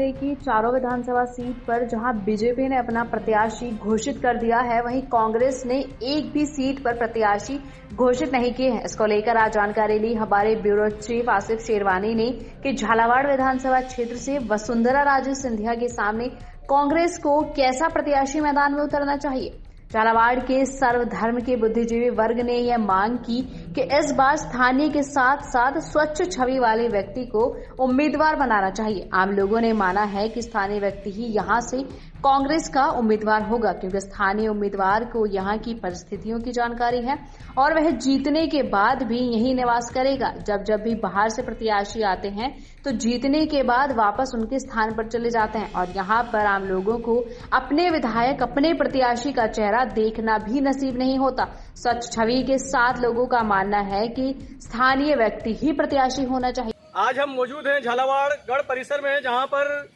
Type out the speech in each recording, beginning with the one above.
जिले की चारों विधानसभा सीट पर जहां बीजेपी ने अपना प्रत्याशी घोषित कर दिया है, वहीं कांग्रेस ने एक भी सीट पर प्रत्याशी घोषित नहीं किए हैं। इसको लेकर आज जानकारी ली हमारे ब्यूरो चीफ आसिफ शेरवानी ने कि झालावाड़ विधानसभा क्षेत्र से वसुंधरा राजे सिंधिया के सामने कांग्रेस को कैसा प्रत्याशी मैदान में उतरना चाहिए। झालावाड़ के सर्वधर्म के बुद्धिजीवी वर्ग ने यह मांग की कि इस बार स्थानीय के साथ साथ स्वच्छ छवि वाले व्यक्ति को उम्मीदवार बनाना चाहिए। आम लोगों ने माना है कि स्थानीय व्यक्ति ही यहां से कांग्रेस का उम्मीदवार होगा, क्योंकि स्थानीय उम्मीदवार को यहां की परिस्थितियों की जानकारी है और वह जीतने के बाद भी यहीं निवास करेगा। जब भी बाहर से प्रत्याशी आते हैं तो जीतने के बाद वापस उनके स्थान पर चले जाते हैं और यहाँ पर आम लोगों को अपने विधायक, अपने प्रत्याशी का चेहरा देखना भी नसीब नहीं होता। स्वच्छ छवि के साथ लोगों का मानना है कि स्थानीय व्यक्ति ही प्रत्याशी होना चाहिए। आज हम मौजूद हैं झालावाड़ गढ़ परिसर में, जहां पर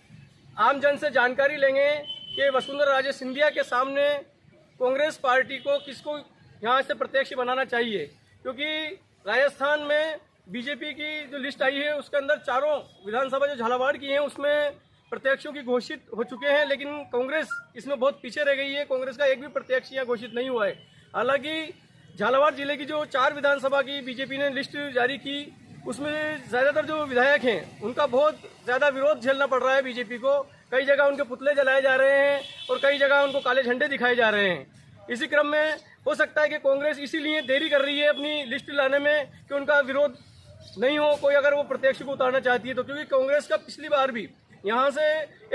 आम जन से जानकारी लेंगे कि वसुंधरा राजे सिंधिया के सामने कांग्रेस पार्टी को किसको यहां से प्रत्याशी बनाना चाहिए, क्योंकि राजस्थान में बीजेपी की जो लिस्ट आई है उसके अंदर चारों विधानसभा जो झालावाड़ की हैं उसमें प्रत्याशियों की घोषित हो चुके हैं, लेकिन कांग्रेस इसमें बहुत पीछे रह गई है। कांग्रेस का एक भी प्रत्याशी यहाँ घोषित नहीं हुआ है। हालांकि झालावाड़ जिले की जो 4 विधानसभा की बीजेपी ने लिस्ट जारी की, उसमें ज्यादातर जो विधायक हैं उनका बहुत ज्यादा विरोध झेलना पड़ रहा है बीजेपी को। कई जगह उनके पुतले जलाए जा रहे हैं और कई जगह उनको काले झंडे दिखाए जा रहे हैं। इसी क्रम में हो सकता है कि कांग्रेस इसीलिए देरी कर रही है अपनी लिस्ट लाने में कि उनका विरोध नहीं हो कोई, अगर वो प्रत्याशी को उतारना चाहती है तो। क्योंकि कांग्रेस का पिछली बार भी यहाँ से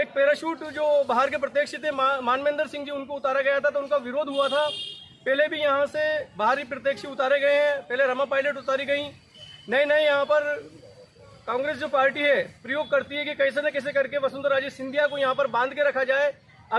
एक पैराशूट जो बाहर के प्रत्याशी थे मानवेंद्र सिंह जी, उनको उतारा गया था तो उनका विरोध हुआ था। पहले भी यहाँ से बाहरी प्रत्याशी उतारे गए हैं, पहले रमा पायलट उतारी गई। नए यहाँ पर कांग्रेस जो पार्टी है प्रयोग करती है कि कैसे न कैसे करके वसुंधरा राजे सिंधिया को यहाँ पर बांध के रखा जाए।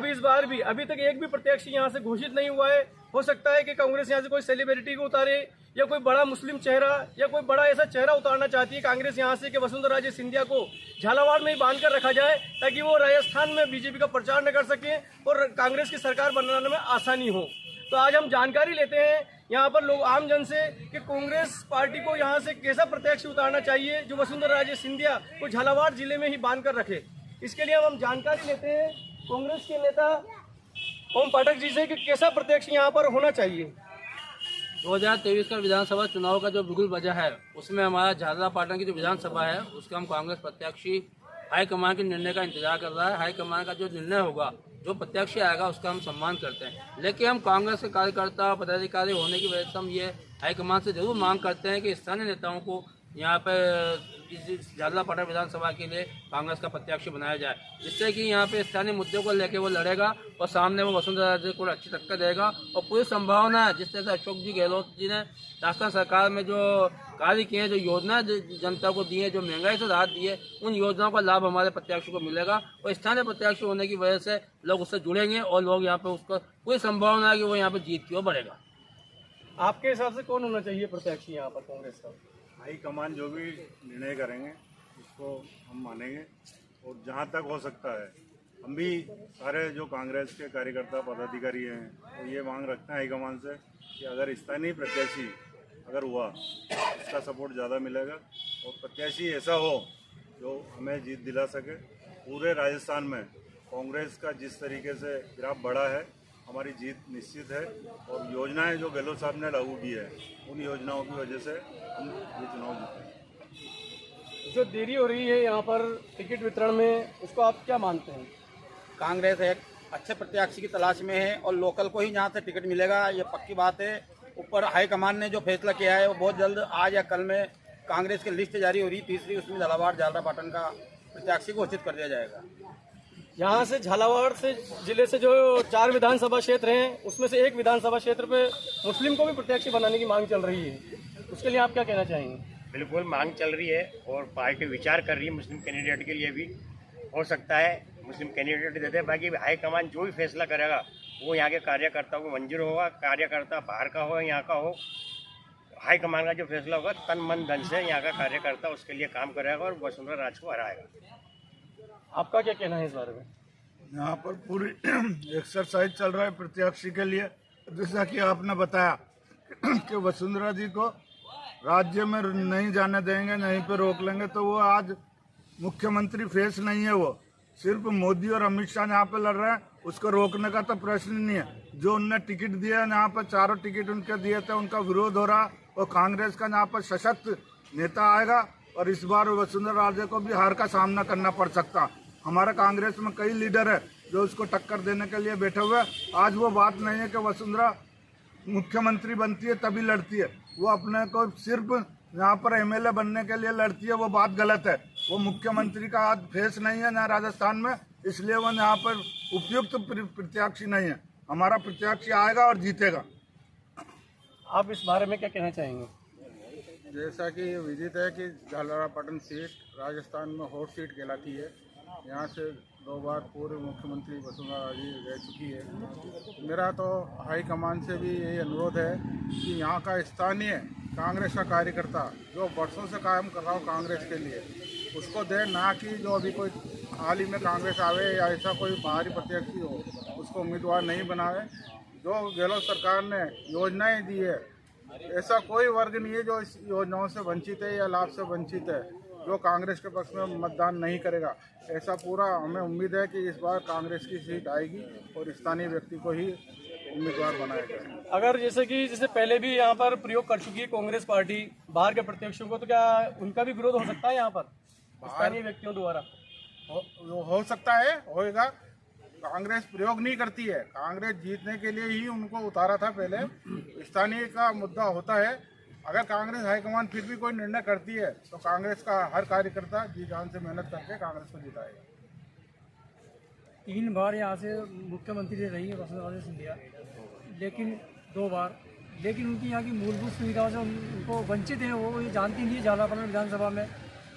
इस बार भी अभी तक एक भी प्रत्याशी यहाँ से घोषित नहीं हुआ है। हो सकता है कि कांग्रेस यहाँ से कोई सेलिब्रिटी को उतारे या कोई बड़ा मुस्लिम चेहरा या कोई बड़ा ऐसा चेहरा उतारना चाहती है कांग्रेस यहाँ से कि वसुंधरा राजे सिंधिया को झालावाड़ में ही बांध कर रखा जाए, ताकि वो राजस्थान में बीजेपी का प्रचार न कर सके और कांग्रेस की सरकार बनाने में आसानी हो। तो आज हम जानकारी लेते हैं यहाँ पर लोग आम जन से कि कांग्रेस पार्टी को यहाँ से कैसा प्रत्याशी उतारना चाहिए जो वसुंधरा राजे सिंधिया को झालावाड़ जिले में ही बांध कर रखे। इसके लिए हम जानकारी लेते हैं कांग्रेस के नेता ओम पाठक जी से कि कैसा प्रत्याशी यहाँ पर होना चाहिए। 2023 का विधानसभा चुनाव का जो बिगुल बजा है उसमें हमारा झालरा पाटन की जो विधानसभा है उसका हम कांग्रेस प्रत्याशी हाईकमान के निर्णय का इंतजार कर रहा है। हाईकमान का जो निर्णय होगा, जो प्रत्याशी आएगा उसका हम सम्मान करते हैं, लेकिन हम कांग्रेस के कार्यकर्ता पदाधिकारी होने की वजह से हम ये हाईकमान से जरूर मांग करते हैं कि स्थानीय नेताओं को यहाँ पे झालरा पाटन विधानसभा के लिए कांग्रेस का प्रत्याशी बनाया जाए, जिससे कि यहाँ पे स्थानीय मुद्दों को लेकर वो लड़ेगा और सामने वो वसुंधरा राजे को अच्छी टक्कर देगा। और पूरी संभावना है जिस तरह से अशोक जी गहलोत जी ने राजस्थान सरकार में जो कार्य किए, जो योजना जनता को दी है, जो महंगाई से राहत दी है, उन योजनाओं का लाभ हमारे प्रत्याशी को मिलेगा और स्थानीय प्रत्याशी होने की वजह से लोग उससे जुड़ेंगे और लोग यहाँ पे उसको पूरी संभावना है कि वो यहाँ पे जीत की ओर बढ़ेगा। आपके हिसाब से कौन होना चाहिए प्रत्याशी यहाँ पर कांग्रेस का? हाईकमान जो भी निर्णय करेंगे उसको हम मानेंगे और जहाँ तक हो सकता है हम भी सारे जो कांग्रेस के कार्यकर्ता पदाधिकारी हैं तो ये मांग रखते हैं हाईकमान से कि अगर स्थानीय प्रत्याशी अगर हुआ इसका सपोर्ट ज़्यादा मिलेगा और प्रत्याशी ऐसा हो जो हमें जीत दिला सके। पूरे राजस्थान में कांग्रेस का जिस तरीके से ग्राफ बढ़ा है, हमारी जीत निश्चित है और योजनाएं जो गहलोत साहब ने लागू की है उन योजनाओं की वजह से हम ये चुनाव जीते। जो देरी हो रही है यहाँ पर टिकट वितरण में, उसको आप क्या मानते हैं? कांग्रेस एक अच्छे प्रत्याशी की तलाश में है और लोकल को ही यहाँ से टिकट मिलेगा, ये पक्की बात है। ऊपर हाईकमान ने जो फैसला किया है वो बहुत जल्द आज या कल में कांग्रेस की लिस्ट जारी हो रही तीसरी, उसमें झालावाड़ झालरा पाटन का प्रत्याशी घोषित कर दिया जाएगा। यहाँ से झालावाड़ से जिले से जो 4 विधानसभा क्षेत्र हैं उसमें से एक विधानसभा क्षेत्र पे मुस्लिम को भी प्रत्याशी बनाने की मांग चल रही है, उसके लिए आप क्या कहना चाहेंगे? बिल्कुल मांग चल रही है और पार्टी विचार कर रही है मुस्लिम कैंडिडेट के लिए भी। हो सकता है मुस्लिम कैंडिडेट दे दे, बाकी हाईकमान जो भी फैसला करेगा वो यहाँ के कार्यकर्ताओं को मंजूर होगा। कार्यकर्ता बाहर का हो यहाँ का हो, हाईकमान का जो फैसला होगा तन मन धन से यहाँ का कार्यकर्ता उसके लिए काम करेगा और वसुंधरा राज को हराएगा। आपका क्या कहना है इस बारे में? यहाँ पर पूरी एक्सरसाइज चल रहा है प्रत्याशी के लिए। जैसा कि आपने बताया कि वसुंधरा जी को राज्य में नहीं जाने देंगे, नहीं पे रोक लेंगे, तो वो आज मुख्यमंत्री फेस नहीं है वो, सिर्फ मोदी और अमित शाह यहाँ पे लड़ रहे हैं, उसको रोकने का तो प्रश्न नहीं है। जो उनने टिकट दिए हैं यहाँ पर, चारों टिकट उनके दिए थे, उनका विरोध हो रहा और कांग्रेस का यहाँ पर सशक्त नेता आएगा और इस बार वसुंधरा राजे को भी हार का सामना करना पड़ सकता। हमारे कांग्रेस में कई लीडर है जो उसको टक्कर देने के लिए बैठे हुए हैं। आज वो बात नहीं है कि वसुंधरा मुख्यमंत्री बनती है तभी लड़ती है, वो अपने को सिर्फ यहाँ पर एमएलए बनने के लिए लड़ती है, वो बात गलत है। वो मुख्यमंत्री का आज फेस नहीं है ना राजस्थान में, इसलिए वो यहाँ पर उपयुक्त प्रत्याशी नहीं है। हमारा प्रत्याशी आएगा और जीतेगा। आप इस बारे में क्या कहना चाहेंगे? जैसा कि ये विदित है कि झालरापाटन सीट राजस्थान में हॉट सीट कहलाती है। यहाँ से 2 बार पूर्व मुख्यमंत्री वसुंधरा राजे रह चुकी है। मेरा तो हाईकमान से भी यही अनुरोध है कि यहाँ का स्थानीय कांग्रेस का कार्यकर्ता जो वर्षों से काम कर रहा हो कांग्रेस के लिए, उसको दे, ना कि जो अभी कोई हाल ही में कांग्रेस आवे या ऐसा कोई बाहरी प्रत्याशी हो उसको उम्मीदवार नहीं बनावे। जो गहलोत सरकार ने योजनाएं दी है, ऐसा कोई वर्ग नहीं है जो इस योजनाओं से वंचित है या लाभ से वंचित है जो कांग्रेस के पक्ष में मतदान नहीं करेगा। ऐसा पूरा हमें उम्मीद है कि इस बार कांग्रेस की सीट आएगी और स्थानीय व्यक्ति को ही उम्मीदवार बनाया जाएगा। अगर जैसे पहले भी यहाँ पर प्रयोग कर चुकी है कांग्रेस पार्टी बाहर के प्रत्याशियों को, तो क्या उनका भी विरोध हो सकता है यहाँ पर स्थानीय व्यक्तियों द्वारा? हो सकता है, होएगा। कांग्रेस प्रयोग नहीं करती है, कांग्रेस जीतने के लिए ही उनको उतारा था। पहले स्थानीय का मुद्दा होता है। अगर कांग्रेस हाईकमान फिर भी कोई निर्णय करती है तो कांग्रेस का हर कार्यकर्ता जी जान से मेहनत करके कांग्रेस को जिताएगा। 3 बार यहाँ से मुख्यमंत्री रही है वसुंधरा राजे सिंधिया, लेकिन 2 बार, लेकिन उनकी यहाँ की मूलभूत सुविधाओं से उनको वंचित है। वो ये जानती नहीं है झालापाटन विधानसभा में,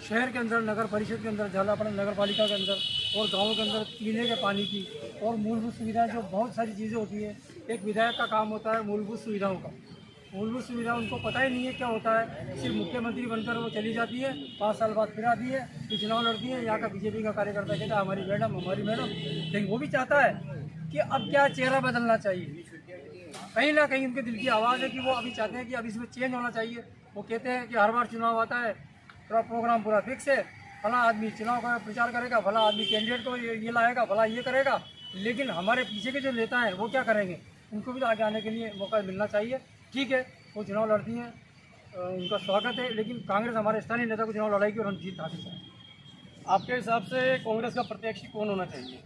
शहर के अंदर, नगर परिषद के अंदर, झालापाटन नगर पालिका के अंदर और गाँव के अंदर पीने के पानी की और मूलभूत सुविधाएं जो बहुत सारी चीज़ें होती है। एक विधायक का काम होता है मूलभूत सुविधाओं का। मूलभूत सुविधा उनको पता ही नहीं है क्या होता है। सिर्फ मुख्यमंत्री बनकर वो चली जाती है, 5 साल बाद फिर आती है, फिर चुनाव लड़ती है। यहाँ का बीजेपी का कार्यकर्ता कहता है हमारी मैडम, लेकिन वो भी चाहता है कि अब क्या चेहरा बदलना चाहिए। कहीं ना कहीं उनके दिल की आवाज़ है कि वो अभी चाहते हैं कि अब इसमें चेंज होना चाहिए। वो कहते हैं कि हर बार चुनाव आता है, प्रोग्राम पूरा फिक्स है, फला आदमी चुनाव का प्रचार करेगा, फला आदमी कैंडिडेट को ये लाएगा, फला ये करेगा, लेकिन हमारे पीछे के जो नेता हैं वो क्या करेंगे? उनको भी आगे आने के लिए मौका मिलना चाहिए। ठीक है, वो चुनाव लड़ती हैं, उनका स्वागत है, लेकिन कांग्रेस हमारे स्थानीय नेता को चुनाव लड़ाएगी और हम जीत हासिल करेंगे। आपके हिसाब से कांग्रेस का प्रत्याशी कौन होना चाहिए?